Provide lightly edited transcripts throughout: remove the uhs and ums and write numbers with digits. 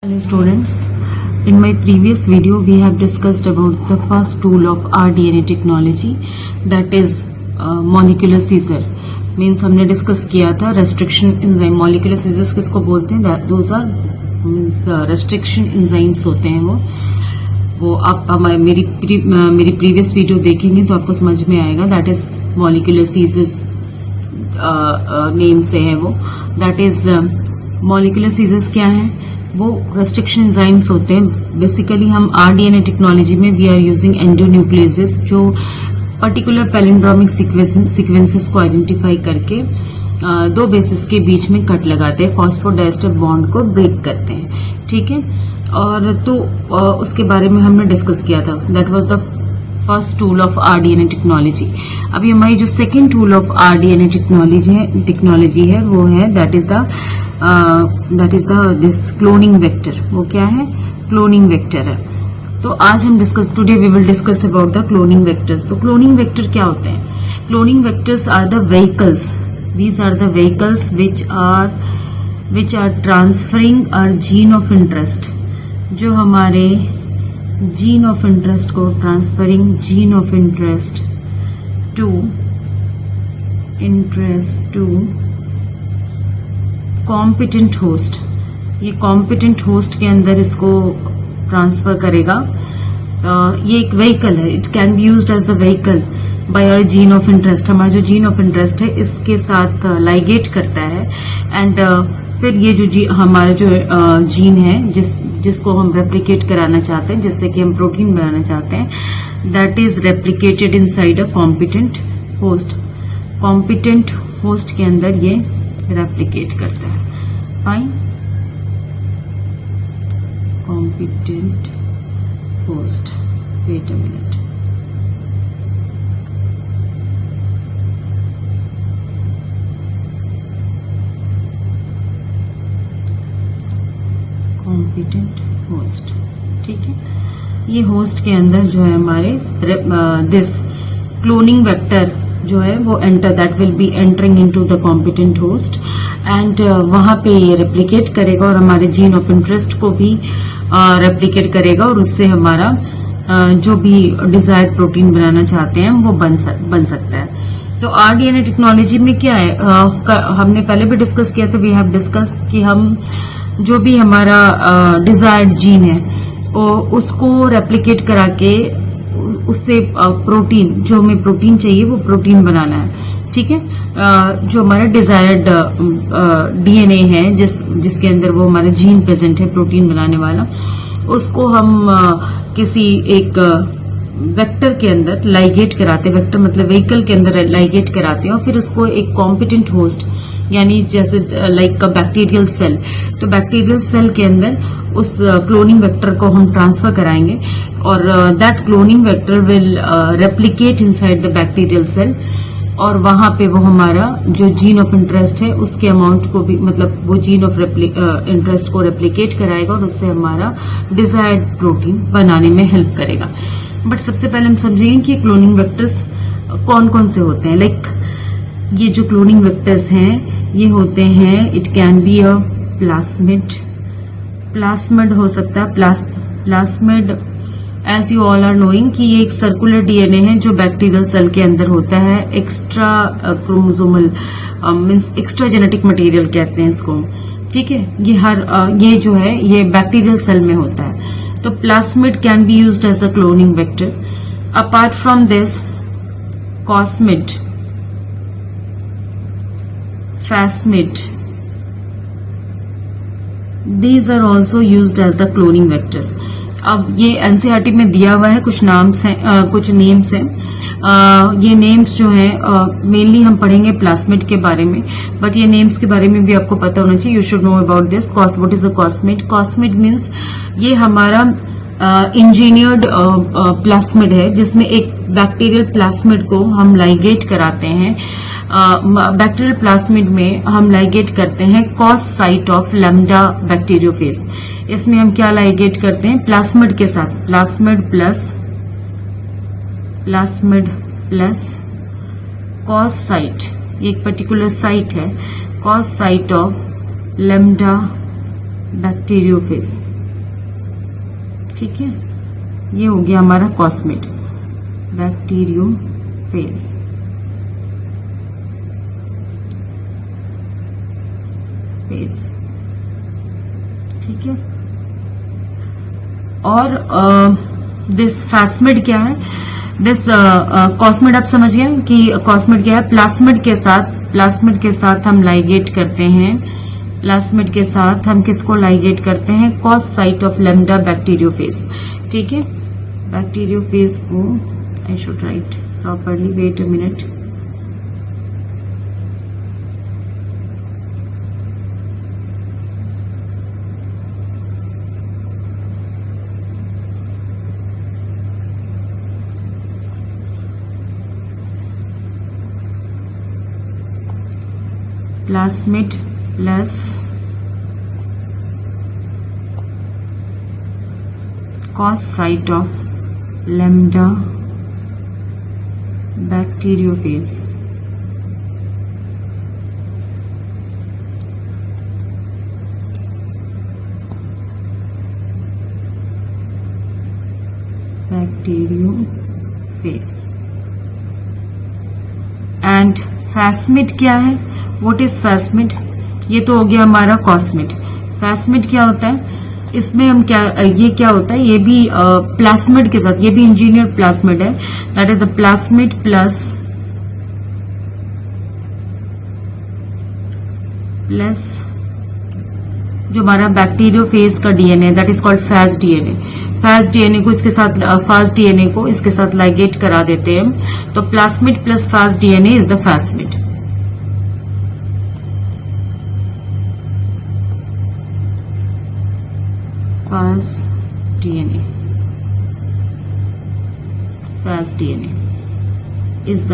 Hello students, in my previous video we have discussed about the first tool of rDNA technology, that is molecular scissor. Means हमने discuss किया था restriction enzyme. molecular scissors किसको बोलते हैं? Those are means restriction enzymes होते हैं वो आप मेरी प्रीवियस वीडियो देखेंगे तो आपको समझ में आएगा. That is molecular scissors name से है वो. दैट इज molecular scissors क्या है? वो रेस्ट्रिक्शन एंजाइम्स होते हैं. बेसिकली हम आरडीएनए टेक्नोलॉजी में वी आर यूजिंग एंडोन्यूक्लियसेस जो पर्टिकुलर पैलिंड्रोमिक सीक्वेंसेस को आइडेंटिफाई करके दो बेसिस के बीच में कट लगाते हैं, फॉस्फोडाइस्टर बॉन्ड को ब्रेक करते हैं. ठीक है, और तो उसके बारे में हमने डिस्कस किया था. That was the first tool of rDNA technology. अभी हमारी जो second tool of rDNA technology है वो है that is the this cloning vector. वो क्या है? क्लोनिंग वेक्टर है. तो आज हम today we will discuss about the cloning vectors. तो क्लोनिंग वेक्टर क्या होते हैं? Cloning vectors are the vehicles. These are the vehicles which are transferring our gene of interest. जो हमारे जीन ऑफ इंटरेस्ट को transferring gene of interest to competent host. ये competent host के अंदर इसको ट्रांसफर करेगा. ये एक व्हीकल है. It can be used as a vehicle by our gene of interest. हमारा जो जीन ऑफ इंटरेस्ट है इसके साथ लाइगेट करता है एंड फिर ये जो हमारा जो जीन है जिसको हम रेप्लिकेट कराना चाहते हैं, जिससे कि हम प्रोटीन बनाना चाहते हैं, that is replicated inside a competent host. Competent host के अंदर ये रेप्लिकेट करता है. Fine. Competent host. Wait a minute. Competent host. ठीक है, ये होस्ट के अंदर जो है हमारे दिस क्लोनिंग वेक्टर जो है वो that will be entering into the competent host and वहां पे ये रेप्लिकेट करेगा और हमारे जीन ऑफ इंटरेस्ट को भी रेप्लिकेट करेगा और उससे हमारा जो भी डिजायर्ड प्रोटीन बनाना चाहते हैं वो बन सकता है. तो आरडीएनए टेक्नोलॉजी में क्या है? हमने पहले भी डिस्कस किया था. वी हैव डिस्कस्ड कि हम जो भी हमारा डिजायर्ड जीन है उसको रेप्लिकेट करा के उससे प्रोटीन, जो हमें प्रोटीन चाहिए वो प्रोटीन बनाना है. ठीक है, जो हमारा डिजायर्ड डीएनए है जिसके अंदर वो हमारा जीन प्रेजेंट है प्रोटीन बनाने वाला, उसको हम किसी एक वेक्टर के अंदर लाइगेट कराते हैं. वेक्टर मतलब व्हीकल के अंदर लाइगेट कराते हैं और फिर उसको एक कॉम्पिटेंट होस्ट यानी जैसे लाइक बैक्टीरियल सेल, तो बैक्टीरियल सेल के अंदर उस क्लोनिंग वेक्टर को हम ट्रांसफर कराएंगे और that cloning vector will replicate inside the bacterial cell और वहां पे वो हमारा जो जीन ऑफ इंटरेस्ट है उसके अमाउंट को भी, मतलब वो जीन ऑफ इंटरेस्ट को रेप्लिकेट कराएगा और उससे हमारा डिजायर्ड प्रोटीन बनाने में हेल्प करेगा. बट सबसे पहले हम समझेंगे कि क्लोनिंग वेक्टर्स कौन कौन से होते हैं. लाइक ये जो क्लोनिंग वेक्टर्स हैं ये होते हैं, it can be a plasmid हो सकता है. Plasmid as you all are knowing कि ये एक सर्कुलर डीएनए है जो बैक्टीरियल सेल के अंदर होता है. Extra chromosomal means extra genetic material कहते हैं इसको. ठीक है, ये जो है ये बैक्टीरियल सेल में होता है. तो plasmid can be used as a cloning vector. Apart from this cosmid, phasmid, these are also used as the cloning vectors. अब ये एनसीईआरटी में दिया हुआ है कुछ नेम्स हैं. ये नेम्स जो है मेनली हम पढ़ेंगे प्लास्मिड के बारे में, बट ये नेम्स के बारे में भी आपको पता होना चाहिए. You should know about this. What is a cosmid? Cosmid means ये हमारा इंजीनियर्ड प्लास्मिड है जिसमें एक बैक्टीरियल प्लास्मिड को हम लाइगेट कराते हैं. बैक्टीरियल प्लास्मिड में हम लाइगेट करते हैं cos site of lambda bacteriophage. इसमें हम क्या लाइगेट करते हैं? प्लास्मिड के साथ प्लास्मिड प्लस कॉस साइट, एक पर्टिकुलर साइट है cos site of lambda bacteriophage. ठीक है, ये हो गया हमारा कॉस्मिड बैक्टीरियोफेज। ठीक है, और दिस फास्मिड क्या है? दिस कॉस्मिड आप समझ गए कि कॉस्मिड क्या है? प्लास्मिड के साथ हम लाइगेट करते हैं। प्लास्मिड के साथ हम किसको लाइगेट करते हैं? Cos site of lambda bacteriophage. ठीक है, बैक्टीरियोफेज को I should write properly, wait a minute. Plasmid plus cos site of lambda bacteriophage. And phasmid क्या है? What is phasmid? ये तो हो गया हमारा कॉस्मिड। फैस्मिड क्या होता है? इसमें हम क्या, ये क्या होता है? ये भी प्लास्मिड के साथ, ये भी इंजीनियर प्लास्मिड है। That is the plasmid plus जो हमारा बैक्टीरियोफेज का DNA, that is called Faiz DNA. Faiz DNA को इसके साथ, फास्ट डीएनए को इसके साथ लाइगेट करा देते हैं। तो plasmid plus fast DNA is the phasmid. Fast DNA is the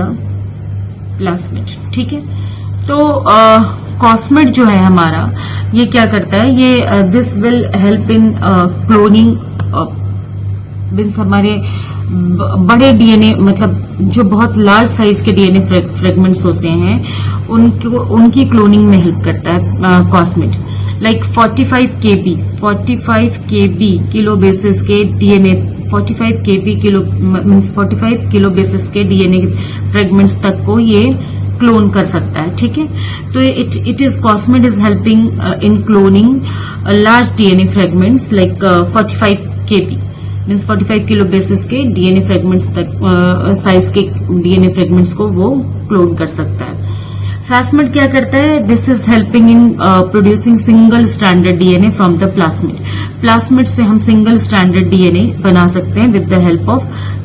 plasmid. ठीक है, तो कॉस्मिड जो है हमारा, ये क्या करता है? ये this will help in cloning, means हमारे बड़े डीएनए, मतलब जो बहुत लार्ज साइज के डीएनए फ्रेगमेंट्स होते हैं, उनकी क्लोनिंग में हेल्प करता है cosmid. Like 45 kb kilo bases के DNA, 45 kb kilo means 45 kilo bases के डीएनए फ्रेगमेंट्स तक को ये क्लोन कर सकता है। ठीक है, तो it is cosmid is helping in cloning large DNA fragments like 45 kb means 45 kilo bases के डीएनए फ्रेगमेंट्स तक, साइज के डीएनए फ्रेगमेंट्स को वो क्लोन कर सकता है। फैस्मिड क्या करता है? This is helping in producing single stranded DNA from the plasmid. Plasmid से हम सिंगल स्ट्रैंडेड डीएनए बना सकते हैं विद द हेल्प ऑफ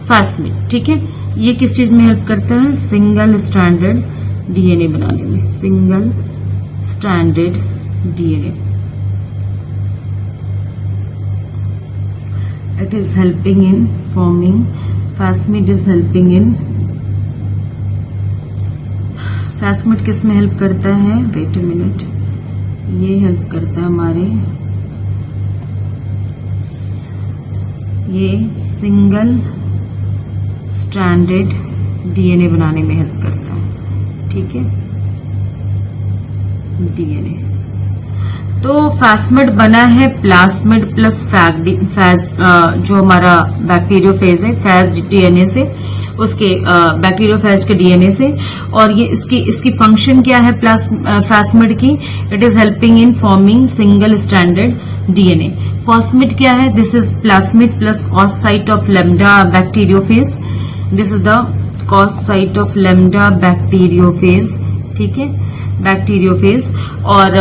फैस्मिड। ठीक है, ये किस चीज में हेल्प करता है? सिंगल स्ट्रैंडेड डीएनए बनाने में। Single stranded DNA, it is helping in forming, plasmid is helping in, plasmid किस में हेल्प करता है? वेट अ मिनट, ये हेल्प करता है हमारे, ये सिंगल स्ट्रैंडेड डीएनए बनाने में हेल्प करता है। ठीक है, डीएनए। तो फैस्मिड बना है प्लास्मिड प्लस फैज, जो हमारा बैक्टीरियोफेज है, फैज डीएनए से, उसके बैक्टीरियोफेज के डीएनए से। और ये इसकी फंक्शन क्या है फैस्मिड की? It is helping in forming single stranded DNA. Cosmid क्या है? This is plasmid plus cos site of lambda bacteriophage. This is the cos site of lambda bacteriophage. ठीक है, बैक्टीरियोफेज। और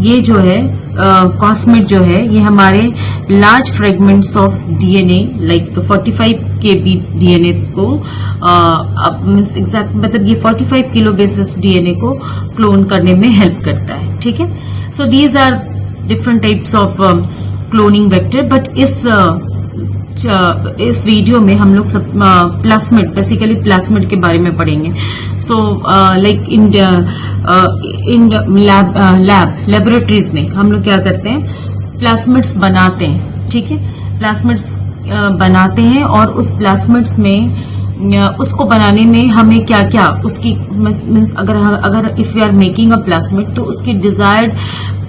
ये जो है कॉस्मिड जो है, ये हमारे large fragments of DNA like 45 kb DNA को एग्जैक्ट मतलब ये 45 किलो बेसिस डीएनए को क्लोन करने में हेल्प करता है। ठीक है, so these are different types of cloning vector. But इस वीडियो में हम लोग सब प्लास्मिड, बेसिकली प्लास्मिड के बारे में पढ़ेंगे। सो लाइक इन लैबोरेटरीज में हम लोग क्या करते हैं? प्लास्मिड्स बनाते हैं। ठीक है, प्लास्मिड्स बनाते हैं, और उस प्लास्मिड्स में उसको बनाने में हमें क्या क्या उसकी मीन्स अगर if we are making a plasmid, तो उसकी डिजायर्ड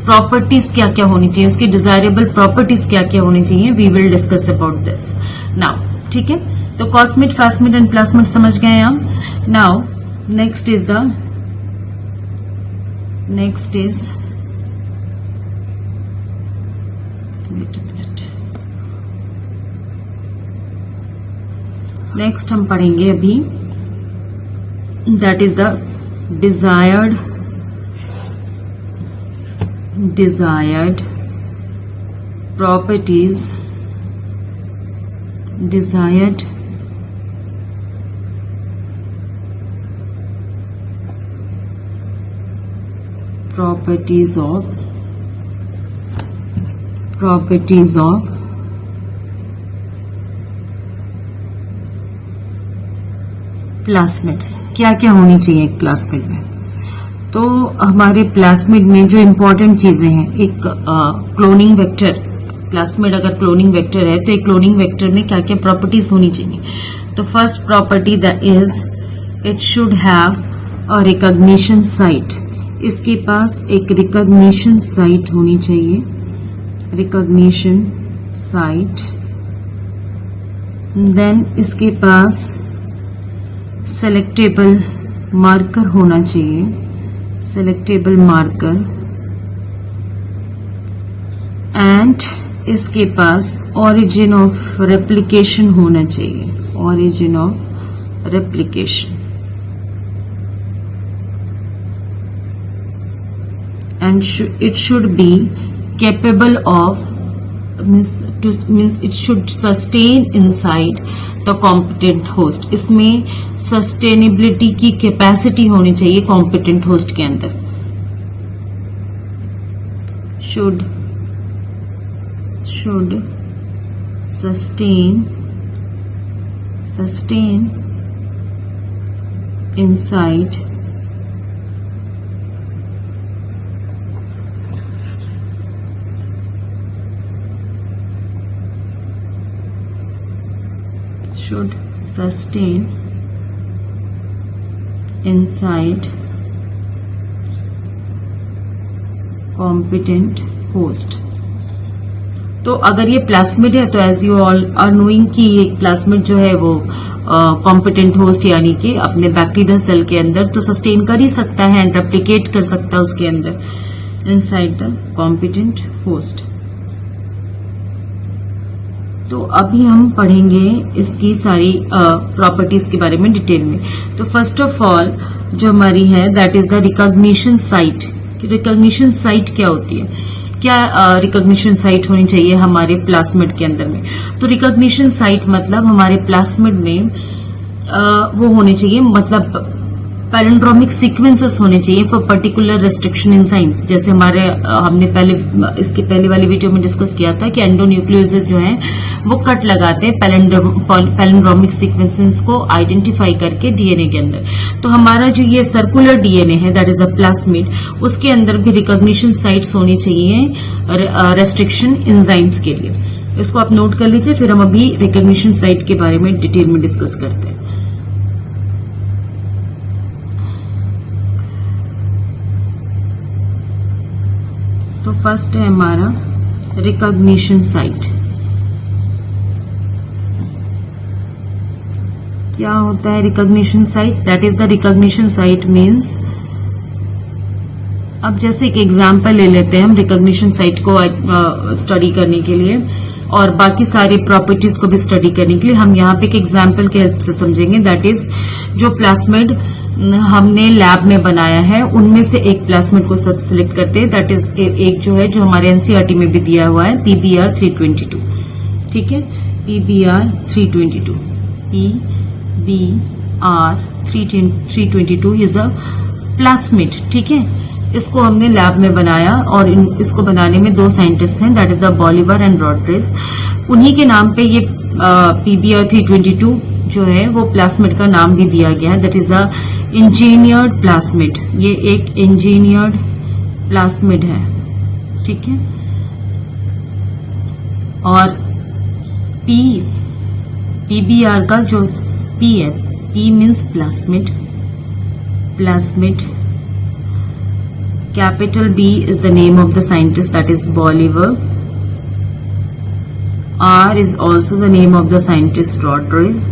प्रॉपर्टीज क्या क्या होनी चाहिए, उसकी डिजायरेबल प्रॉपर्टीज क्या क्या होनी चाहिए, we will discuss about this now. ठीक है, तो कॉस्मिड, फास्मिड एंड प्लास्मिड समझ गए हम। नाउ नेक्स्ट इज नेक्स्ट हम पढ़ेंगे अभी, that is the desired properties of प्लास्मिड्स। क्या क्या होनी चाहिए एक प्लास्मिड में? तो हमारे प्लास्मिड में जो इम्पोर्टेंट चीजें हैं, एक क्लोनिंग वेक्टर, प्लास्मिड अगर क्लोनिंग वेक्टर है तो एक क्लोनिंग वेक्टर में क्या क्या प्रॉपर्टीज होनी चाहिए? तो first property that is it should have a recognition site. इसके पास एक रिकॉग्निशन साइट होनी चाहिए, रिकॉग्निशन साइट। देन इसके पास सेलेक्टेबल मार्कर होना चाहिए, सेलेक्टेबल मार्कर। एंड इसके पास ओरिजिन ऑफ रेप्लिकेशन होना चाहिए, origin of replication. And it should be capable of means it should sustain inside the competent host। इसमें सस्टेनेबिलिटी की कैपेसिटी होनी चाहिए कॉम्पिटेंट होस्ट के अंदर। should sustain inside should sustain inside competent host। तो अगर ये प्लास्मिड है तो as you all are knowing कि ये प्लास्मिड जो है वो कॉम्पिटेंट होस्ट यानी कि अपने बैक्टीरियल सेल के अंदर तो सस्टेन कर ही सकता है एंड रेप्लिकेट कर सकता है उसके अंदर इनसाइड द कॉम्पिटेंट होस्ट। तो अभी हम पढ़ेंगे इसकी सारी प्रॉपर्टीज के बारे में डिटेल में। तो फर्स्ट ऑफ ऑल जो हमारी है that is the recognition site. Recognition site क्या होती है, क्या रिकॉग्निशन साइट होनी चाहिए हमारे प्लास्मिड के अंदर में? तो रिकॉग्निशन साइट मतलब हमारे प्लास्मिड में वो होने चाहिए, मतलब पैलिंड्रोमिक सीक्वेंसेस होने चाहिए फॉर पर्टिकुलर रेस्ट्रिक्शन एंजाइम। जैसे हमारे हमने इसके पहले वाली वीडियो में डिस्कस किया था कि एंडोन्यूक्लियोसिस जो है वो कट लगाते हैं पैलिंड्रोमिक सीक्वेंसेस को आइडेंटिफाई करके डीएनए के अंदर। तो हमारा जो ये सर्कुलर डीएनए है दैट इज द प्लास्मिड, उसके अंदर भी रिकॉग्निशन साइट्स होनी चाहिए रेस्ट्रिक्शन एंजाइम्स के लिए। इसको आप नोट कर लीजिए, फिर हम अभी रिकॉग्निशन साइट के बारे में डिटेल में डिस्कस करते हैं। तो फर्स्ट है हमारा रिकॉग्निशन साइट। क्या होता है recognition site? That is the recognition site means, अब जैसे एक एग्जांपल ले लेते हैं हम रिकॉग्निशन साइट को स्टडी करने के लिए और बाकी सारी प्रॉपर्टीज को भी स्टडी करने के लिए हम यहाँ पे एक एग्जांपल के हेल्प से समझेंगे। दैट इज जो प्लास्मिड हमने लैब में बनाया है उनमें से एक प्लास्मिड को सब सिलेक्ट करते हैं। दैट इज एक जो है जो हमारे एनसीईआरटी में भी दिया हुआ है PBr 322। ठीक है, PBr 322, PBr 322 is a plasmid. ठीक है, इसको हमने लैब में बनाया और इसको बनाने में दो साइंटिस्ट हैं that is the Bolivar and Rodriguez. उन्हीं के नाम पे ये PBr 322 जो है वो प्लास्मिड का नाम भी दिया गया है। That is a engineered plasmid. ये एक इंजीनियर्ड प्लास्मिड है। ठीक है, और PBr का जो P है, P means plasmid, plasmid Capital B is the name of the scientist, that is Bolivar. R is also the name of the scientist Rotteris.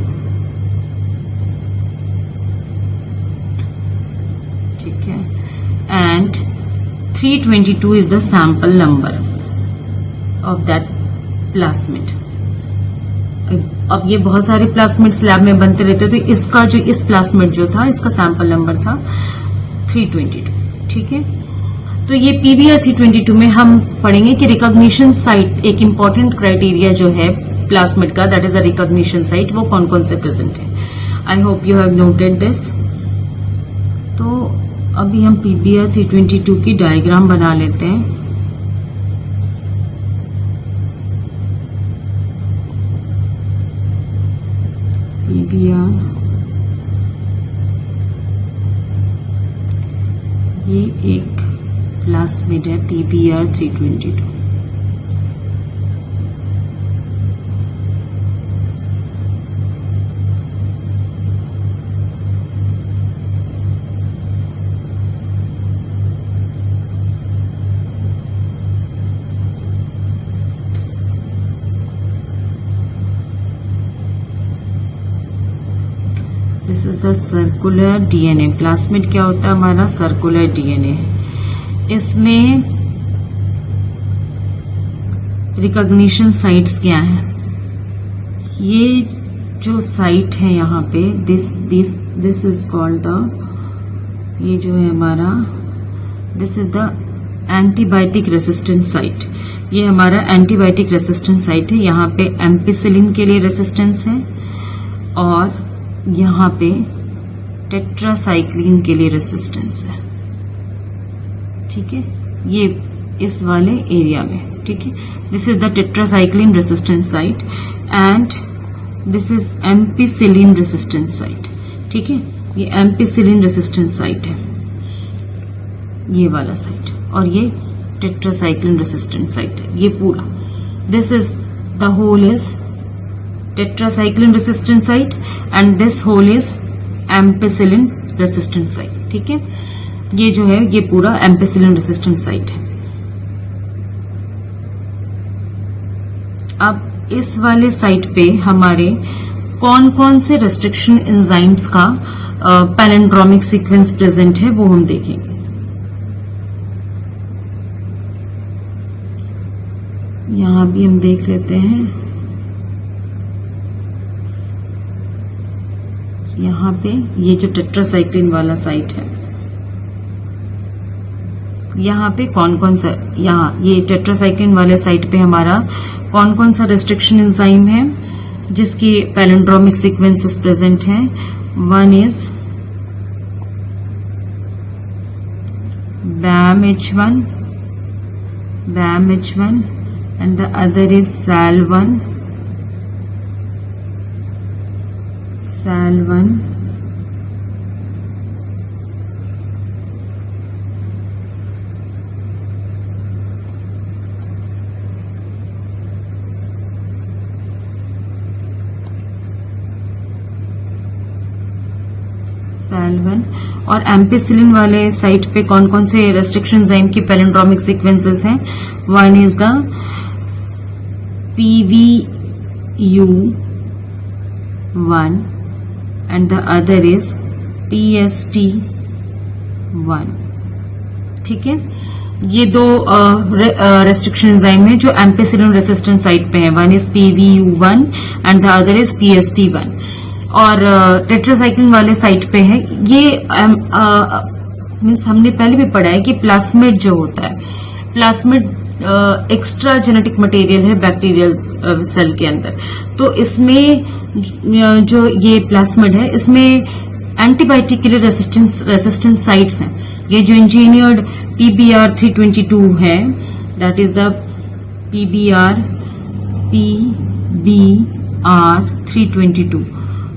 ठीक है. And 322 is the sample number of that plasmid. अब ये बहुत सारे प्लास्मिड्स lab में बनते रहते, तो इसका जो इस प्लास्मिड जो था, इसका सैंपल नंबर था 322. ठीक है. तो ये पीबीआर 322 में हम पढ़ेंगे कि रिकॉग्निशन साइट, एक इंपॉर्टेंट क्राइटेरिया जो है प्लास्मिड का, that is the recognition site, वो कौन कौन से प्रेजेंट है. I hope you have noted this. तो अभी हम पीबीआर 322 की डायग्राम बना लेते हैं. पीबीआर, ये एक प्लास्मिड है PBR 322. This is the circular DNA. Plasmid क्या होता है? हमारा सर्कुलर डीएनए है. इसमें रिकॉग्निशन साइट्स क्या हैं? ये जो साइट है यहाँ पे, दिस इज कॉल्ड द, ये जो है हमारा, this is the antibiotic resistant site. ये हमारा एंटीबायोटिक रेसिस्टेंट साइट है. यहाँ पे एम्पिसिलिन के लिए रेसिस्टेंस है और यहाँ पे टेट्रासाइक्लिन के लिए रेसिस्टेंस है. ठीक है, ये इस वाले एरिया में. ठीक है, this is the tetracycline resistant site and this is ampicillin resistant site. ठीक है, ये एम्पिसिलिन रेसिस्टेंट साइट है, ये वाला साइट, और ये टेट्रासाइक्लिन रेसिस्टेंट साइट है. ये पूरा, this is the whole is tetracycline resistant site and this whole is ampicillin resistant site. ठीक है, ये जो है ये पूरा ampicillin resistant site है. अब इस वाले साइट पे हमारे कौन कौन से रेस्ट्रिक्शन एंजाइम्स का पैलिंड्रोमिक सीक्वेंस प्रेजेंट है वो हम देखेंगे. यहां भी हम देख लेते हैं. यहाँ पे ये जो टेट्रासाइक्लिन वाला साइट है, यहाँ पे कौन कौन सा, यहाँ ये टेट्रासाइक्लिन वाले साइट पे हमारा कौन कौन सा रेस्ट्रिक्शन एंजाइम है जिसकी पैलिंड्रोमिक सीक्वेंसेस प्रेजेंट हैं. One is BAMH1 and the other is SAL1. SAL1 और एम्पिसिलिन वाले साइट पे कौन कौन से रेस्ट्रिक्शन एंजाइम की पैलिंड्रोमिक सीक्वेंसेस हैं. One is the PVU1 and the other is PST1. ठीक है, ये दो रेस्ट्रिक्शन एंजाइम है जो एम्पिसिलिन रेसिस्टेंट साइट पे है. One is PVU1 and the other is PST1. और टेट्रासाइक्लिन वाले साइट पे है. ये मीन्स हमने पहले भी पढ़ा है कि प्लास्मिड जो होता है, प्लास्मिड एक्स्ट्रा जेनेटिक मटेरियल है बैक्टीरियल सेल के अंदर. तो इसमें जो ये प्लास्मिड है, इसमें एंटीबायोटिक के लिए रेसिस्टेंट साइट्स हैं. ये जो इंजीनियर्ड पीबीआर 322 है, दैट इज द पीबीआर 322.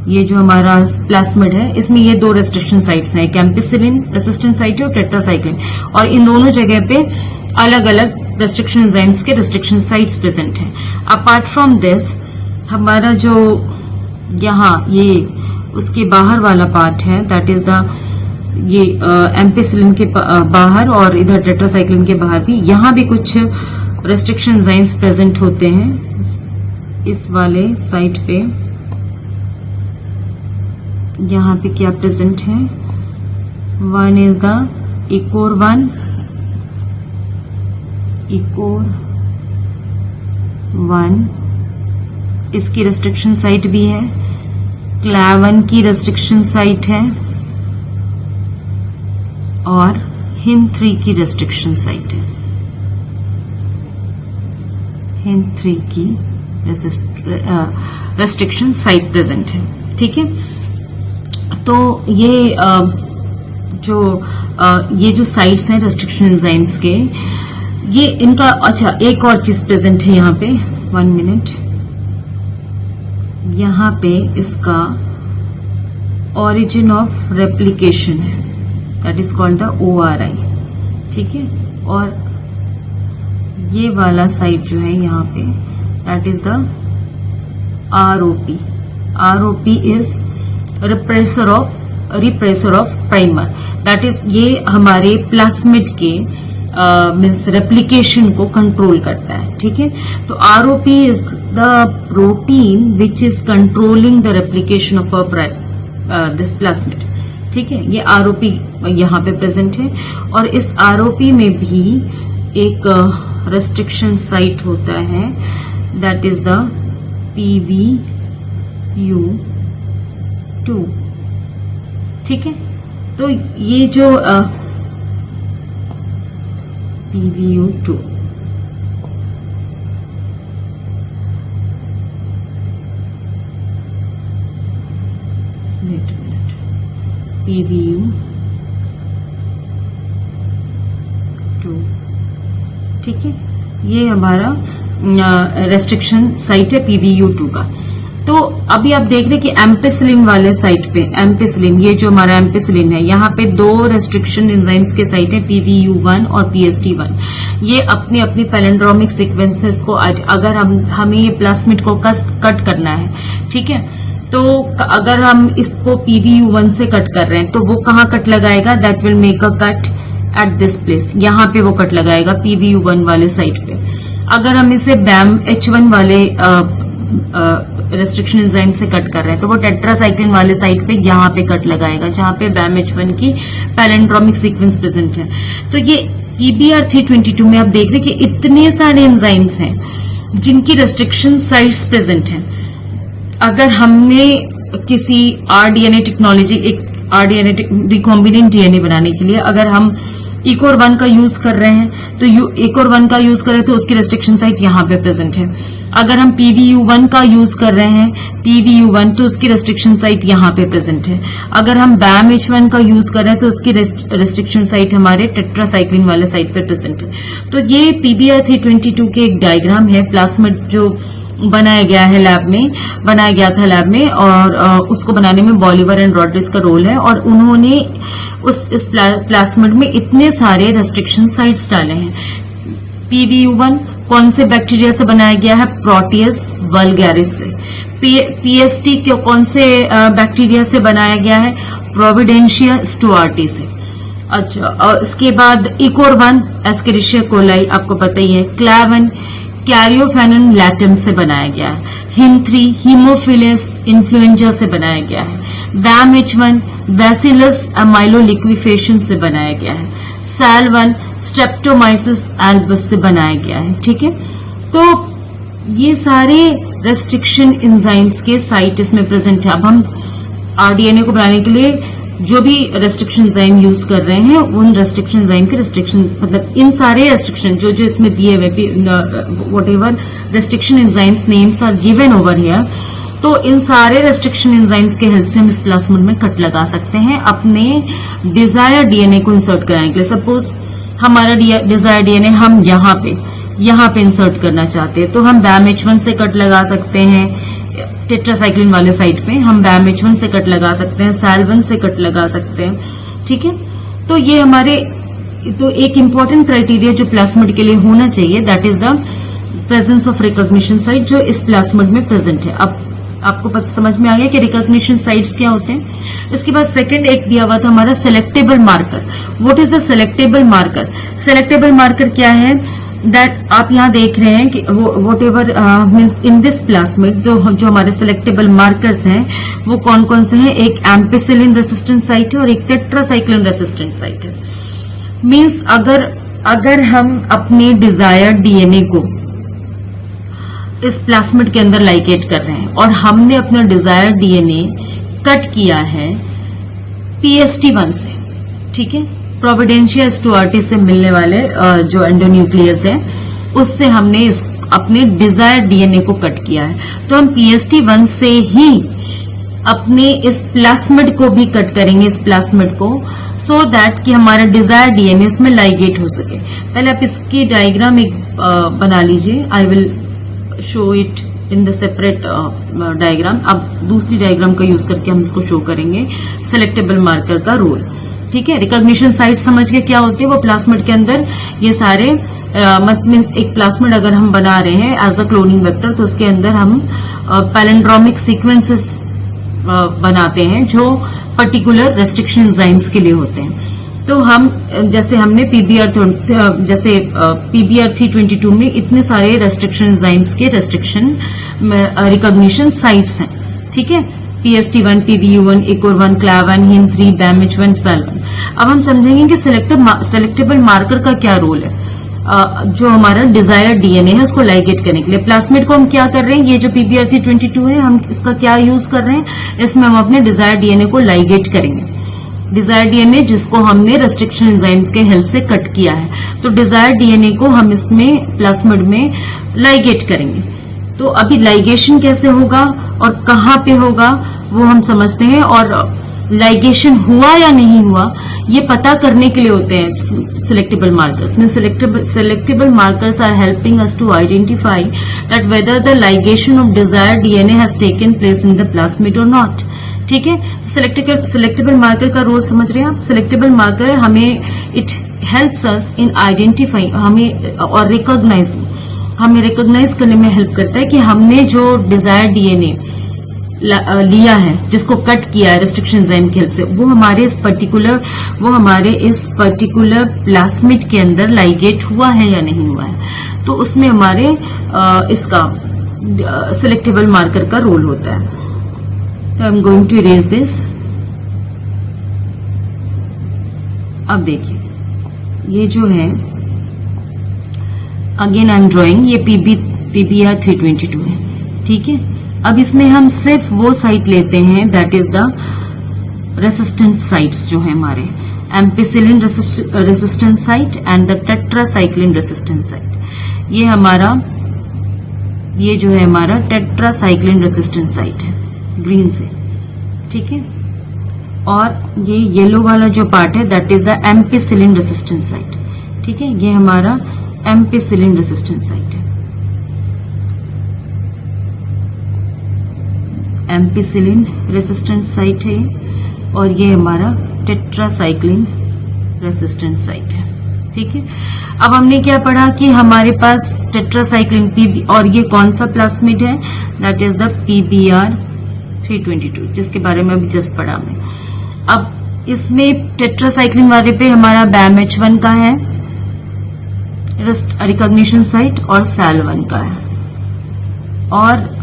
ये जो हमारा प्लास्मिड है, इसमें ये दो रेस्ट्रिक्शन साइट्स हैं, एक एम्पिसिलिन रेसिस्टेंट साइट है और टेट्रासाइक्लिन. और इन दोनों जगह पे अलग अलग रेस्ट्रिक्शन एंजाइम्स के रेस्ट्रिक्शन साइट्स प्रेजेंट हैं. अपार्ट फ्रॉम दिस, हमारा जो यहाँ ये उसके बाहर वाला पार्ट है, दैट इज द ये एम्पिसिलिन के बाहर और इधर टेट्रासाइक्लिन के बाहर भी, यहाँ भी कुछ रेस्ट्रिक्शन एंजाइम्स प्रेजेंट होते हैं इस वाले साइट पे। यहाँ पे क्या प्रेजेंट है, वन इज द इकोर 1, इसकी रेस्ट्रिक्शन साइट भी है। क्लावन की रेस्ट्रिक्शन साइट है और HIN3 की रेस्ट्रिक्शन साइट है। HIN3 की रेस्ट्रिक्शन साइट प्रेजेंट है। ठीक है, तो ये जो साइट्स हैं रेस्ट्रिक्शन एंजाइम्स के, ये इनका, अच्छा एक और चीज प्रेजेंट है यहाँ पे, 1 मिनट, यहाँ पे इसका ओरिजिन ऑफ रेप्लिकेशन है, that is called the ORI। ठीक है, और ये वाला साइट जो है यहाँ पे, that is the ROP is repressor of primer, that is ये हमारे प्लाज्मिड के मीन्स रेप्लिकेशन को कंट्रोल करता है। ठीक है, तो ROP is the protein which is controlling the replication of this plasmid. ठीक है, ये ROP यहाँ पे प्रेजेंट है, और इस ROP में भी एक रेस्ट्रिक्शन साइट होता है, दैट इज द PVU2। ठीक है, तो ये जो PVU2, PVU2, ठीक है, ये हमारा रेस्ट्रिक्शन साइट है PVU2 का। तो अभी आप देख रहे हैं कि एम्पिसिलिन वाले साइट पे, एम्पिसिलिन, ये जो हमारा एम्पिसिलिन है, यहाँ पे 2 रेस्ट्रिक्शन एंजाइम्स के साइट है, PVU1 और PST1। ये अपनी अपनी पैलेंड्रोमिक सीक्वेंसेस को, अगर हमें ये प्लाज्मिड को कट करना है, ठीक है, तो अगर हम इसको PVU1 से कट कर रहे हैं तो वो कहाँ कट लगाएगा, that will make a cut at this place, यहाँ पे वो कट लगाएगा PVU1 वाले साइट पे। अगर हम इसे BAMH1 वाले रेस्ट्रिक्शन एंजाइम से कट कर रहे हैं तो वो टेट्रासाइक्लिन वाले साइट पे यहाँ पे कट लगाएगा, जहां पे BAMH1 की पैलेंड्रोमिक सीक्वेंस प्रेजेंट है। तो ये PBR322 में आप देख रहे हैं कि इतने सारे एंजाइम्स हैं जिनकी रेस्ट्रिक्शन साइट्स प्रेजेंट हैं। अगर हमने किसी rDNA टेक्नोलॉजी, एक rDNA रिकॉम्बिनेंट DNA बनाने के लिए अगर हम इकोर 1 का यूज कर रहे हैं तो इकोर 1 का यूज करें तो उसकी रेस्ट्रिक्शन साइट यहाँ पे प्रेजेंट है। अगर हम PVU1 का यूज कर रहे हैं, PVU1, तो उसकी रेस्ट्रिक्शन साइट यहाँ पे प्रेजेंट है। अगर हम BAMH1 का यूज कर रहे हैं तो उसकी रेस्ट्रिक्शन साइट हमारे टेट्रासाइक्लिन वाले साइट पे प्रेजेंट है। तो ये PBR322 के एक डायग्राम है, प्लाज्मिड जो बनाया गया था लैब में, और उसको बनाने में बॉलिवर एंड रॉड्रिग्स का रोल है, और उन्होंने इस प्लाज्मिड में इतने सारे रेस्ट्रिक्शन साइट्स डाले हैं। PVU1 कौन से बैक्टीरिया से बनाया गया है, प्रोटियस वल्गैरिस से। PST कौन से बैक्टीरिया से बनाया गया है, प्रोविडेंशिया स्टुआर्टी से। अच्छा, और इसके बाद इकोर 1 एस्केरिशिया कोलाई, आपको पता ही है। क्लावन कैरियोफेनन लैटम से बनाया गया है। HIN3 हीमोफिलस इन्फ्लुएंजा से बनाया गया है। BAMH1 बैसिलस अमाइलोलिक्विफेशन से बनाया गया है। SAL1 स्ट्रेप्टोमाइसिस एल्बस से बनाया गया है। ठीक है, तो ये सारे रेस्ट्रिक्शन एंजाइम्स के साइट इसमें प्रेजेंट है। अब हम rDNA को बनाने के लिए जो भी रेस्ट्रिक्शन एंजाइम यूज कर रहे हैं, उन रेस्ट्रिक्शन एंजाइम के रेस्ट्रिक्शन, मतलब इन सारे रेस्ट्रिक्शन जो इसमें दिए हुए, whatever restriction enzymes names are given over here, तो इन सारे रेस्ट्रिक्शन एंजाइम्स के हेल्प से हम इस प्लाज्मिड में कट लगा सकते हैं अपने डिजायर DNA को इंसर्ट कराने के लिए। सपोज हमारा डिजायर DNA हम यहाँ पे इंसर्ट करना चाहते हैं, तो हम BAMH1 से कट लगा सकते हैं, टेट्रासाइक्लिन वाले साइट पे हम BAMH1 से कट लगा सकते हैं, SAL1 से कट लगा सकते हैं। ठीक है, तो ये हमारे, तो एक इंपॉर्टेंट क्राइटेरिया जो प्लाज्मिड के लिए होना चाहिए, that is the presence of recognition site, जो इस प्लाज्मिड में प्रेजेंट है। अब आपको समझ में आ गया कि रिकॉग्निशन साइट्स क्या होते हैं। इसके बाद सेकंड एक दिया हुआ था हमारा selectable marker. What is the selectable marker? Selectable marker क्या है? दैट आप यहाँ देख रहे हैं कि what ever means in this plasmid जो हमारे सेलेक्टेबल मार्कर्स हैं वो कौन कौन से हैं? एक एम्पिसिलिन रेसिस्टेंट साइट है और एक टेट्रासाइक्लिन रेसिस्टेंट साइट है। मीन्स अगर हम अपने डिजायर्ड डीएनए को इस प्लास्मिड के अंदर लाइगेट कर रहे हैं और हमने अपना डिजायर्ड डीएनए कट किया है PST1 से, ठीक है, प्रोविडेंशिया स्टुअर्टी से मिलने वाले जो एंडोन्यूक्लियस है उससे हमने अपने डिजायर्ड डीएनए को कट किया है, तो हम PST1 से ही अपने इस प्लास्मिड को भी कट करेंगे, इस प्लास्मिड को, सो दैट कि हमारा डिजायर्ड डीएनए इसमें लाइगेट हो सके। पहले आप इसकी डायग्राम एक बना लीजिए। I will show it in the separate diagram. अब दूसरी डायग्राम का यूज करके हम इसको शो करेंगे सेलेक्टेबल मार्कर का रोल, ठीक है। रिकॉग्निशन साइट समझ के क्या होती है? वो प्लास्मिड के अंदर ये सारे मीन्स एक प्लास्मिड अगर हम बना रहे हैं एज अ क्लोनिंग वेक्टर तो उसके अंदर हम पैलिंड्रोमिक सीक्वेंसेस बनाते हैं जो पर्टिकुलर रेस्ट्रिक्शन एंजाइम्स के लिए होते हैं। तो हम जैसे हमने PBR 322 में इतने सारे रेस्ट्रिक्शन एंजाइम्स के रेस्ट्रिक्शन रिकॉग्निशन साइट्स हैं, ठीक है। PST1, PBU1, ECOR1, CLAV1, HIM3, BAMH1, SAL1। अब हम समझेंगे कि सेलेक्टेबल मार्कर का क्या रोल है। जो हमारा डिजायर्ड डीएनए है उसको लाइगेट करने के लिए प्लास्मिड को हम क्या कर रहे हैं? ये जो PBR 322 है हम इसका क्या यूज कर रहे हैं? इसमें हम अपने डिजायर्ड डीएनए को लाइगेट करेंगे। डिजायर्ड डीएनए जिसको हमने रेस्ट्रिक्शन एंजाइम्स के हेल्प से कट किया है, तो डिजायर्ड डीएनए को हम इसमें प्लास्मिड में लाइगेट करेंगे। तो अभी लाइगेशन कैसे होगा और कहाँ पे होगा वो हम समझते हैं, और लाइगेशन हुआ या नहीं हुआ ये पता करने के लिए होते हैं selectable markers. Mean selectable markers are helping us to identify that whether the ligation of desired DNA has taken place in the plasmid और नॉट, ठीक है। सेलेक्टेबल मार्कर का रोल समझ रहे हैं आप? सेलेक्टेबल मार्कर हमें it helps us in identify हमें और रिकॉग्नाइज करने में हेल्प करता है कि हमने जो डिजायर्ड डीएनए लिया है जिसको कट किया है रेस्ट्रिक्शन एंजाइम की हेल्प से वो हमारे इस पर्टिकुलर प्लास्मिड के अंदर लाइगेट हुआ है या नहीं हुआ है, तो उसमें हमारे इसका सेलेक्टेबल मार्कर का रोल होता है। तो I am going to erase this. अब देखिए ये जो है अगेन आई एम ड्रॉइंग, ये PBR 322 है, ठीक है। अब इसमें हम सिर्फ वो साइट लेते हैं that is the resistant sites जो है हमारे ampicillin resistant site and the tetracycline resistant site. ये जो है हमारा टेट्रासाइक्लिन रेसिस्टेंट साइट है ग्रीन से, ठीक है। और ये येलो वाला जो पार्ट है that is the ampicillin resistant site, ठीक है। ये हमारा एम्पिसिलिन रेसिस्टेंट साइट है, एम्पिसिलिन रेसिस्टेंट साइट है, और ये हमारा टेट्रासाइक्लिन रेसिस्टेंट साइट है, ठीक है। अब हमने क्या पढ़ा कि हमारे पास टेट्रासाइक्लिन PB और ये कौन सा प्लास्मिड है? दैट इज द PBR 322 जिसके बारे में अभी जस्ट पढ़ा मैं। अब इसमें टेट्रासाइक्लिन वाले पे हमारा BAMH1 का है रिकॉग्निशन साइट और SAL1 का है, और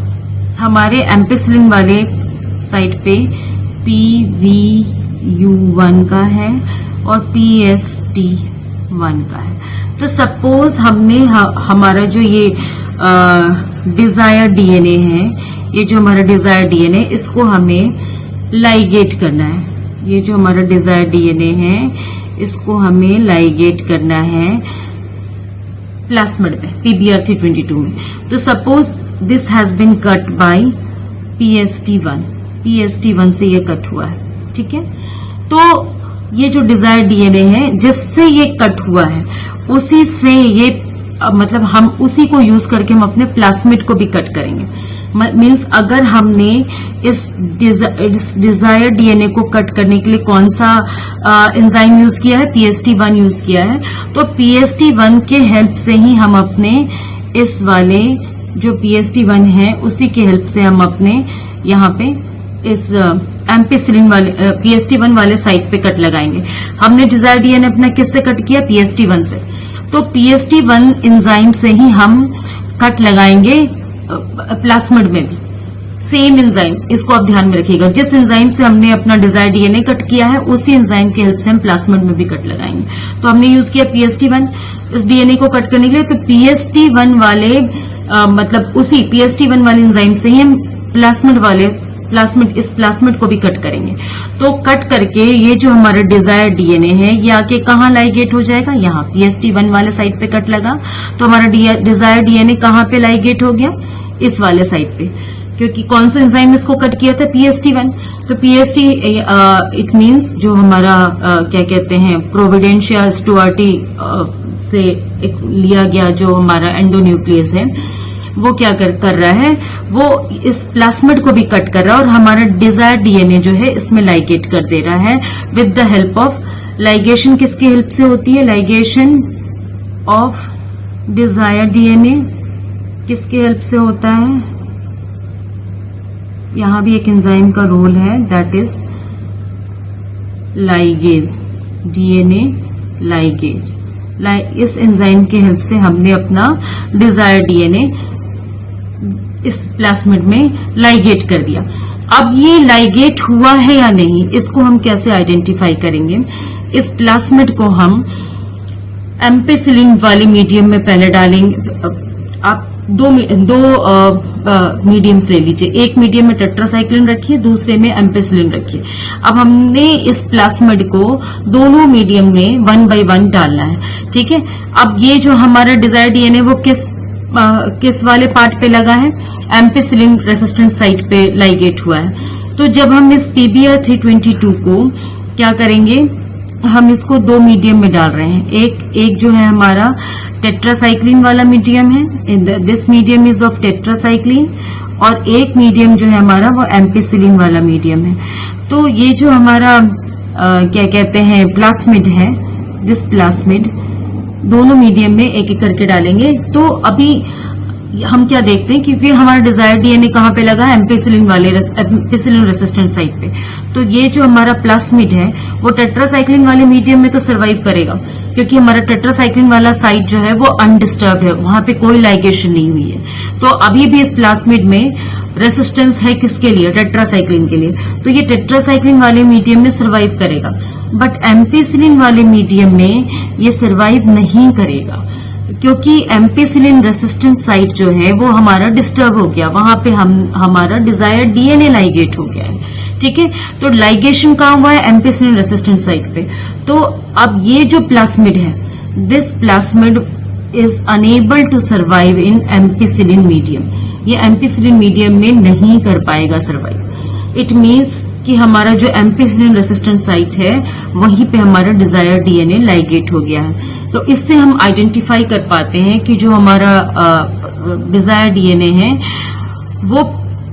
हमारे एम्पिसिलिन वाले साइट पे PVU1 का है और PST1 का है। तो सपोज हमने हमारा जो ये डिजायर डीएनए है, ये जो हमारा डिजायर डीएनए इसको हमें लाइगेट करना है। ये जो हमारा डिजायर डीएनए है इसको हमें लाइगेट करना है प्लास्मिड पे PBR 322 में। तो suppose this has been cut by PST1 से ये कट हुआ है, ठीक है। तो ये जो डिजायर डीएनए है जिससे ये कट हुआ है उसी से ये मतलब हम उसी को यूज करके हम अपने प्लास्मिड को भी कट करेंगे। मींस अगर हमने इस डिजायर डीएनए को कट करने के लिए कौन सा एंजाइम यूज किया है? PST1 यूज किया है। तो PST1 के हेल्प से ही हम अपने इस वाले जो PST1 है उसी की हेल्प से हम अपने यहाँ पे इस एम्पिसिलिन वाले PST1 वाले साइट पे कट लगाएंगे। हमने डिजायर डीएनए अपना किससे कट किया? PST1 से। तो PST1 एंजाइम से ही हम कट लगाएंगे प्लास्मिड में भी, सेम एंजाइम। इसको आप ध्यान में रखिएगा, जिस एंजाइम से हमने अपना डिजायर डीएनए कट किया है उसी एंजाइम की हेल्प से हम प्लास्मिड में भी कट लगाएंगे। तो हमने यूज किया PST1 इस डीएनए को कट करने के लिए। तो PST1 वाले मतलब उसी PST1 वाले एंजाइम से ही हम इस प्लास्मिड को भी कट करेंगे। तो कट करके ये जो हमारा डिजायर डीएनए है ये आके कहाँ लाइगेट हो जाएगा? यहाँ PST1 वाले साइट पे कट लगा तो हमारा डिजायर डीएनए कहाँ पे लाइगेट हो गया? इस वाले साइट पे, क्योंकि कौन सा एंजाइम इसको कट किया था? PST1। तो PST इट मींस जो हमारा क्या कहते हैं प्रोविडेंशिया स्टुअर्टी से लिया गया जो हमारा एंडोन्यूक्लियस है वो क्या कर रहा है? वो इस प्लास्मिड को भी कट कर रहा है और हमारा डिजायर डीएनए जो है इसमें लाइगेट कर दे रहा है with the help of ligation. किसकी हेल्प से होती है? लाइगेशन ऑफ डिजायर डीएनए किसकी हेल्प से होता है? यहां भी एक एंजाइम का रोल है, that is ligase, DNA ligase. इस एंजाइम की हेल्प से हमने अपना डिजायर डीएनए इस प्लास्मिड में लाइगेट कर दिया। अब ये लाइगेट हुआ है या नहीं, इसको हम कैसे आइडेंटिफाई करेंगे? इस प्लास्मिड को हम एम्पिसिलिन वाले मीडियम में पहले डालेंगे। आप दो मीडियम्स ले लीजिए, एक मीडियम में टेट्रासाइक्लिन रखिए, दूसरे में एम्पिसिलिन रखिए। अब हमने इस प्लास्मिड को दोनों मीडियम में 1 by 1 डालना है, ठीक है। अब ये जो हमारा डिजायर डीएनए वो किस वाले पार्ट पे लगा है? एम्पिसिलिन रेसिस्टेंट साइट पे लाइगेट हुआ है। तो जब हम इस PBr 322 को क्या करेंगे? हम इसको दो मीडियम में डाल रहे हैं। एक जो है हमारा टेट्रासाइक्लिन वाला मीडियम है, this medium is of tetracycline, और एक मीडियम जो है हमारा वो एम्पिसिलिन वाला मीडियम है। तो ये जो हमारा क्या कहते हैं प्लास्मिड है, दिस प्लास्मिड दोनों मीडियम में एक एक करके डालेंगे। तो अभी हम क्या देखते हैं, क्योंकि हमारा डिजायर डीएनए कहाँ पे लगा है? एम्पिसिलिन रेसिस्टेंट साइट पे। तो ये जो हमारा प्लास्मिड है वो टेट्रासाइक्लिन वाले मीडियम में तो सर्वाइव करेगा, क्योंकि हमारा टेट्रासाइक्लिन वाला साइट जो है वो अनडिस्टर्ब है, वहां पे कोई लाइगेशन नहीं हुई है। तो अभी भी इस प्लास्मिड में रेसिस्टेंस है किसके लिए? टेट्रासाइक्लिन के लिए। तो ये टेट्रासाइक्लिन वाले मीडियम में सर्वाइव करेगा, बट एम्पिसिलिन वाले मीडियम में ये सर्वाइव नहीं करेगा, क्योंकि एम्पिसिलिन रेसिस्टेंट साइट जो है वो हमारा डिस्टर्ब हो गया, वहां पे हमारा डिजायर डीएनए लाइगेट हो गया है, ठीक है। तो लाइगेशन कहाँ हुआ है? एम्पिसिलिन रेसिस्टेंट साइट पे। तो अब ये जो प्लास्मिड है, this plasmid is unable to survive in ampicillin medium. ये एम्पिसिलिन मीडियम में नहीं कर पाएगा सर्वाइव। इट मीन्स कि हमारा जो एम्पिसिलिन रेसिस्टेंट साइट है वहीं पे हमारा डिजायर डीएनए लाइगेट हो गया है। तो इससे हम आइडेंटिफाई कर पाते हैं कि जो हमारा डिजायर डीएनए है वो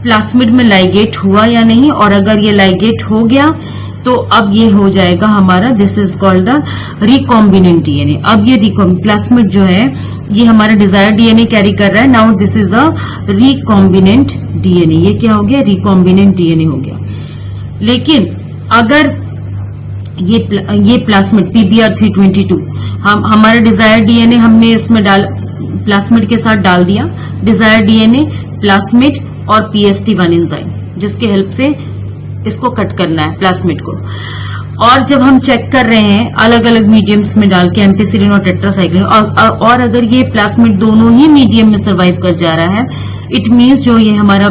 प्लास्मिड में लाइगेट हुआ या नहीं, और अगर ये लाइगेट हो गया तो अब ये हो जाएगा हमारा, this is called the recombinant DNA. अब ये प्लास्मिड जो है ये हमारा डिजायर डीएनए कैरी कर रहा है, now this is a recombinant DNA. ये क्या हो गया? रिकॉम्बिनेंट डीएनए हो गया। लेकिन अगर ये प्लास्मिड PBr 322 हमारा डिजायर डीएनए हमने इसमें प्लास्मिड के साथ डाल दिया, डिजायर डीएनए प्लास्मिड और PST1 एंजाइम जिसके हेल्प से इसको कट करना है प्लास्मिड को। और जब हम चेक कर रहे हैं अलग अलग मीडियम्स में डाल के एम्पिसिलिन और टेट्रासाइक्लिन, और अगर ये प्लास्मिड दोनों ही मीडियम में सर्वाइव कर जा रहा है, इट मीन्स जो ये हमारा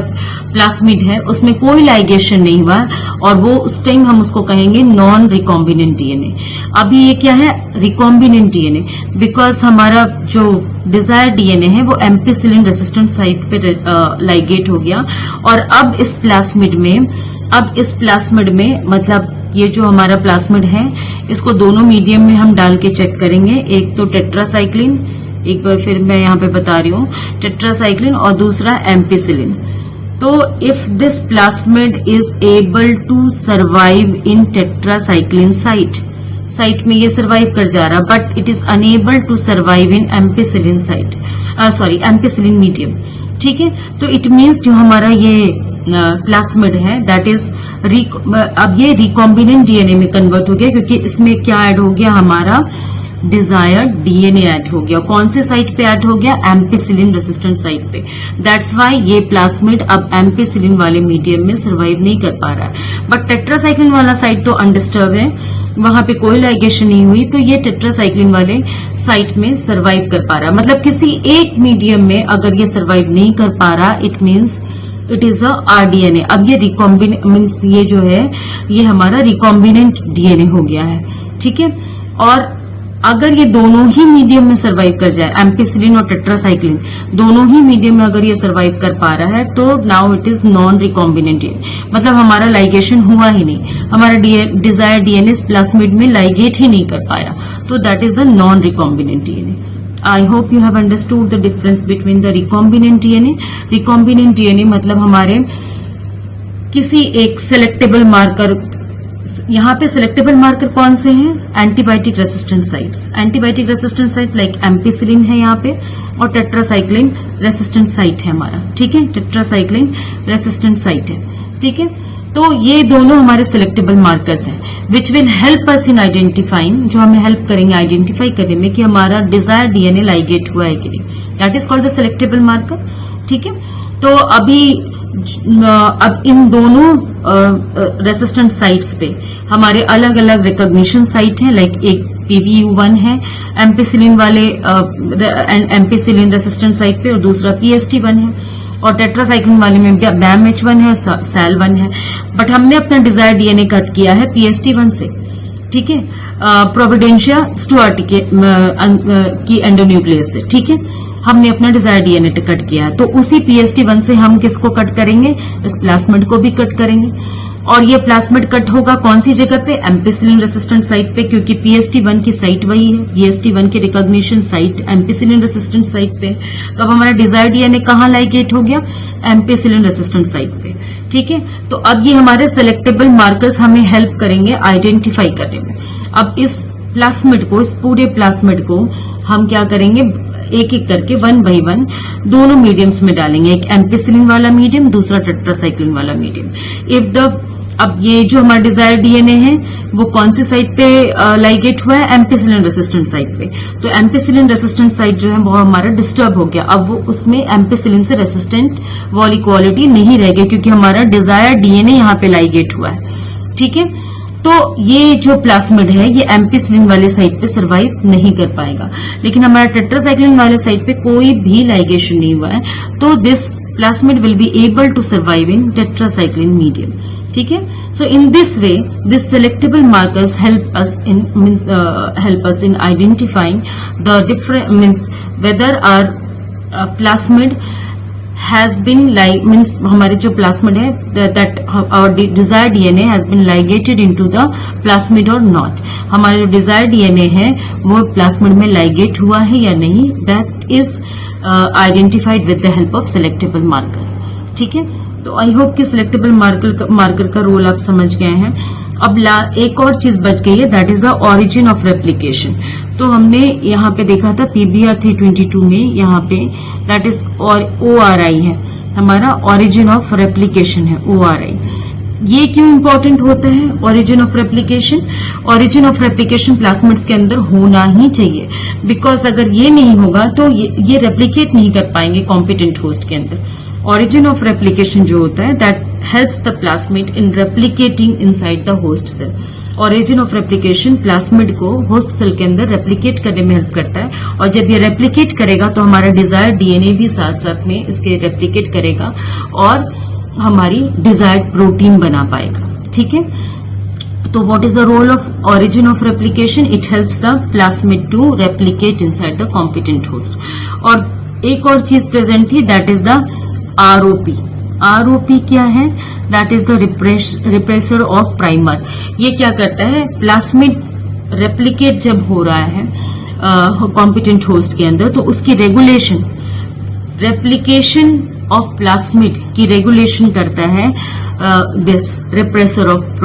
प्लास्मिड है उसमें कोई लाइगेशन नहीं हुआ, और वो उस टाइम हम उसको कहेंगे नॉन रिकॉम्बिनेंट डीएनए। अभी ये क्या है? रिकॉम्बिनेंट डीएनए, बिकॉज हमारा जो डिजायर डीएनए है वो एम्पिसिलिन रेसिस्टेंट साइट पे लाइगेट हो गया। और अब इस प्लास्मिड में मतलब ये जो हमारा प्लास्मिड है इसको दोनों मीडियम में हम डाल के चेक करेंगे। एक तो टेट्रासाइक्लिन, एक बार फिर मैं यहाँ पे बता रही हूँ, टेट्रासाइक्लिन, और दूसरा एम्पिसिलिन। तो if this plasmid is able to survive in tetracycline site में ये सर्वाइव कर जा रहा, but it is unable to survive in ampicillin ampicillin medium, ठीक है। तो इट मीन्स जो हमारा ये प्लास्मिड है दैट इज अब ये रिकॉम्बिनेंट डीएनए में कन्वर्ट हो गया, क्योंकि इसमें क्या ऐड हो गया, हमारा डिजायर्ड डीएनए ऐड हो गया। कौन से साइट पे ऐड हो गया, एम्पिसिलिन रेसिस्टेंट साइट पे। दैट्स वाई ये प्लास्मिड अब एम्पिसिलिन वाले मीडियम में सर्वाइव नहीं कर पा रहा है। बट टेट्रासाइक्लिन वाला साइट तो अनडिस्टर्ब है, वहां पे कोई लाइगेशन नहीं हुई, तो ये टेट्रासाइक्लिन वाले साइट में सर्वाइव कर पा रहा है। मतलब किसी एक मीडियम में अगर ये सर्वाइव नहीं कर पा रहा, it means it is a rDNA. अब ये रिकॉम्बिनेंट मीन्स ये जो है ये हमारा रिकॉम्बिनेंट डीएनए हो गया है, ठीक है। और अगर ये दोनों ही मीडियम में सर्वाइव कर जाए, एम्पिसिलिन और टेट्रासाइक्लिन दोनों ही मीडियम में अगर ये सर्वाइव कर पा रहा है, तो now it is non recombinant DNA. मतलब हमारा लाइगेशन हुआ ही नहीं, हमारा डिजायर डीएनए प्लास्मिड में लाइगेट ही नहीं कर पाया, तो that is the non recombinant DNA. I hope you have understood the difference between the recombinant DNA. Recombinant DNA मतलब हमारे किसी एक सेलेक्टेबल मार्कर, यहाँ पे सेलेक्टेबल मार्कर कौन से हैं, antibiotic resistant sites. Antibiotic resistant site like ampicillin है यहाँ पे, और टेट्रासाइक्लिन रेसिस्टेंट साइट है हमारा, ठीक है। टेट्रासाइक्लिन रेसिस्टेंट साइट है, ठीक है। तो ये दोनों हमारे सिलेक्टेबल मार्कर्स हैं which will help us in identifying, जो हमें हेल्प करेंगे आइडेंटिफाई करने में कि हमारा डिजायर डीएनए लाइगेट हुआ है कि नहीं। That is called the selectable marker, ठीक है। तो अभी अब इन दोनों रेसिस्टेंट साइट्स पे हमारे अलग अलग रिकॉग्निशन साइट हैं, लाइक एक PVU1 है एम्पिसिलिन वाले एम्पिसिलिन रेसिस्टेंट साइट पे, और दूसरा PST1 है, और टेट्रासाइक्लिन वाले में BAMH1 है और SAL1 है। बट हमने अपना डिजायर डीएनए कट किया है PST1 से, ठीक है, प्रोविडेंशिया स्टुअर्टी की एंडोन्यूक्लियस से, ठीक है। हमने अपना डिजायर डीएनए कट किया है, तो उसी PST1 से हम किसको कट करेंगे, इस प्लास्मिड को भी कट करेंगे। और ये प्लास्मिड कट होगा कौन सी जगह पे, एम्पिसिलिन रेसिस्टेंट साइट पे, क्योंकि PST1 की साइट वही है, PST1 की recognition site ampicillin resistant site पे। तो अब हमारा डिजायर डीएनए कहाँ लाइगेट हो गया, एम्पिसिलिन रेसिस्टेंट साइट पे, ठीक है। तो अब ये हमारे सेलेक्टेबल मार्कर्स हमें हेल्प करेंगे आइडेंटिफाई करने में। अब इस प्लास्मिड को, इस पूरे प्लास्मिड को हम क्या करेंगे, एक एक करके 1 बाय 1 दोनों मीडियम्स में डालेंगे, एक एम्पिसिलिन वाला मीडियम, दूसरा टेट्रासाइक्लिन वाला मीडियम। इफ द अब ये जो हमारा डिजायर डीएनए है वो कौन सी साइट पे लाइगेट हुआ है, एम्पिसिलिन रेसिस्टेंट साइट पे। तो एम्पिसिलिन रेसिस्टेंट साइट जो है वो हमारा डिस्टर्ब हो गया, अब वो उसमें एम्पिसिलिन से रेसिस्टेंट वाली क्वालिटी नहीं रह गई, क्योंकि हमारा डिजायर डीएनए यहाँ पे लाइगेट हुआ है, ठीक है। तो ये जो प्लास्मिड है ये एम्पिसिलिन वाले साइट पे सर्वाइव नहीं कर पाएगा, लेकिन हमारा टेट्रासाइक्लिन वाले साइट पे कोई भी लाइगेशन नहीं हुआ है, तो this plasmid will be able to survive in tetracycline medium, ठीक है। So in this way this selectable markers help us in identifying the different means whether are plasmid has been like means हमारे जो plasmid है that our desired DNA has been ligated into the plasmid or not, हमारा जो desired DNA है वो plasmid में ligate हुआ है या नहीं, that is identified with the help of selectable markers, ठीक है। तो आई होप कि सिलेक्टेबल मार्कर का रोल आप समझ गए हैं। अब एक और चीज बच गई है, that is the origin of replication. तो हमने यहाँ पे देखा था PBR 322 में, यहाँ पे दैट इज ORI है हमारा, ओरिजिन ऑफ रेप्लिकेशन है ORI। ये क्यों इंपॉर्टेंट होता है origin of replication? Origin of replication plasmids के अंदर होना ही चाहिए, बिकॉज अगर ये नहीं होगा तो ये रेप्लिकेट नहीं कर पाएंगे कॉम्पिटेंट होस्ट के अंदर। origin of replication जो होता है that helps the plasmid in replicating inside the host cell. origin of replication plasmid को होस्ट सेल के अंदर रेप्लिकेट करने में हेल्प करता है, और जब ये रेप्लिकेट करेगा तो हमारा डिजायर्ड डीएनए भी साथ साथ में इसके रेप्लिकेट करेगा और हमारी डिजायर्ड प्रोटीन बना पाएगा, ठीक है। तो what is the role of origin of replication? It helps the plasmid to replicate inside the competent host. और एक और चीज प्रेजेंट थी, that is the ROP. ROP क्या है? That is the repressor of primer. ये क्या करता है? प्लास्मिड रेप्लिकेट जब हो रहा है कॉम्पिटेंट होस्ट के अंदर, तो उसकी रेगुलेशन, रेप्लिकेशन ऑफ प्लास्मिड की रेगुलेशन करता है दिस रिप्रेसर ऑफ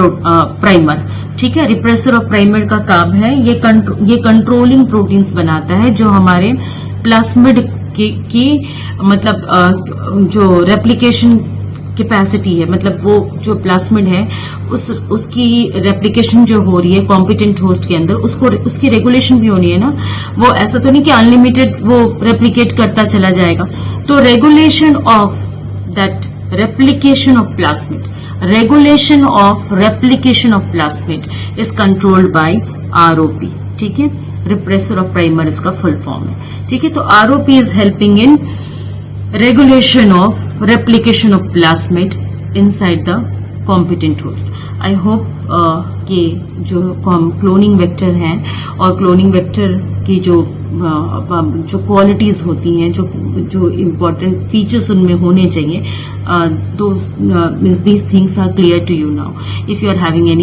प्राइमर, ठीक है। रिप्रेसर ऑफ प्राइमर का काम है ये कंट्रोलिंग प्रोटीन्स बनाता है जो हमारे प्लास्मिड कि मतलब जो रेप्लिकेशन कैपेसिटी है, मतलब वो जो प्लास्मिड है उसकी रेप्लिकेशन जो हो रही है कॉम्पिटेंट होस्ट के अंदर, उसकी रेगुलेशन भी होनी है ना। वो ऐसा तो नहीं कि अनलिमिटेड वो रेप्लिकेट करता चला जाएगा। तो regulation of that replication of plasmid, regulation of replication of plasmid is controlled by ROP. ठीक है, रिप्रेसर ऑफ प्राइमर इसका फुल फॉर्म है। ठीक है, तो ROP is helping in regulation of replication of plasmid inside the competent host. I hope कि जो cloning vector हैं और क्लोनिंग वेक्टर की जो क्वालिटीज होती हैं, जो इम्पोर्टेंट फीचर्स उनमें होने चाहिए, these things are clear to you now. If you are having any